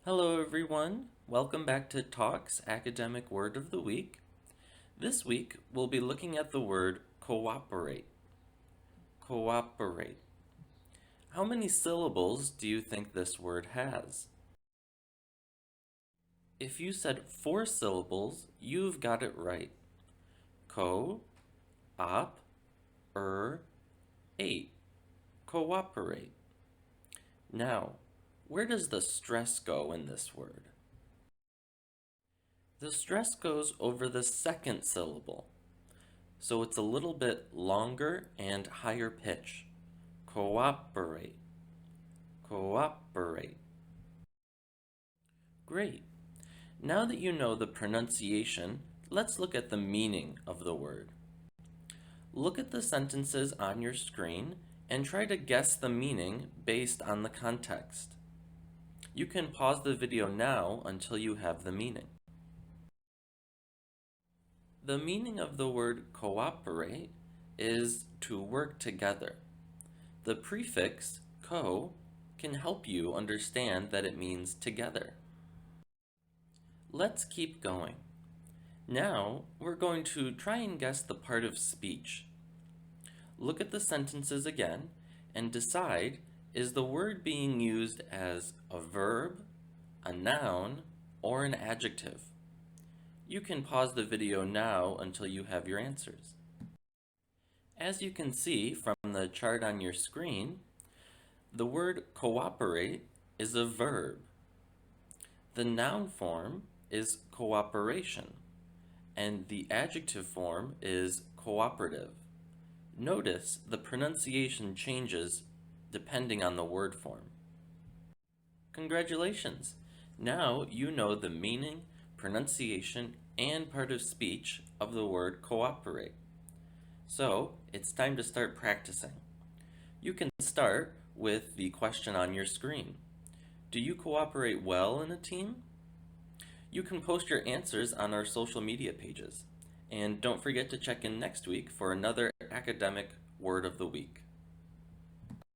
Hello everyone, welcome back to Talks Academic Word of the Week. This week we'll be looking at the word cooperate. Cooperate. How many syllables do you think this word has? If you said 4 syllables, you've got it right. Co-op-er-ate. Cooperate. Now, where does the stress go in this word? The stress goes over the second syllable, so it's a little bit longer and higher pitch. Cooperate. Cooperate. Great. Now that you know the pronunciation, let's look at the meaning of the word. Look at the sentences on your screen and try to guess the meaning based on the context. You can pause the video now until you have the meaning. The meaning of the word cooperate is to work together. The prefix co can help you understand that it means together. Let's keep going. Now we're going to try and guess the part of speech. Look at the sentences again and decide, is the word being used as a verb, a noun, or an adjective? You can pause the video now until you have your answers. As you can see from the chart on your screen, the word cooperate is a verb. The noun form is cooperation, and the adjective form is cooperative. Notice the pronunciation changes depending on the word form. Congratulations! Now you know the meaning, pronunciation, and part of speech of the word cooperate. So it's time to start practicing. You can start with the question on your screen. Do you cooperate well in a team? You can post your answers on our social media pages. And don't forget to check in next week for another academic word of the week.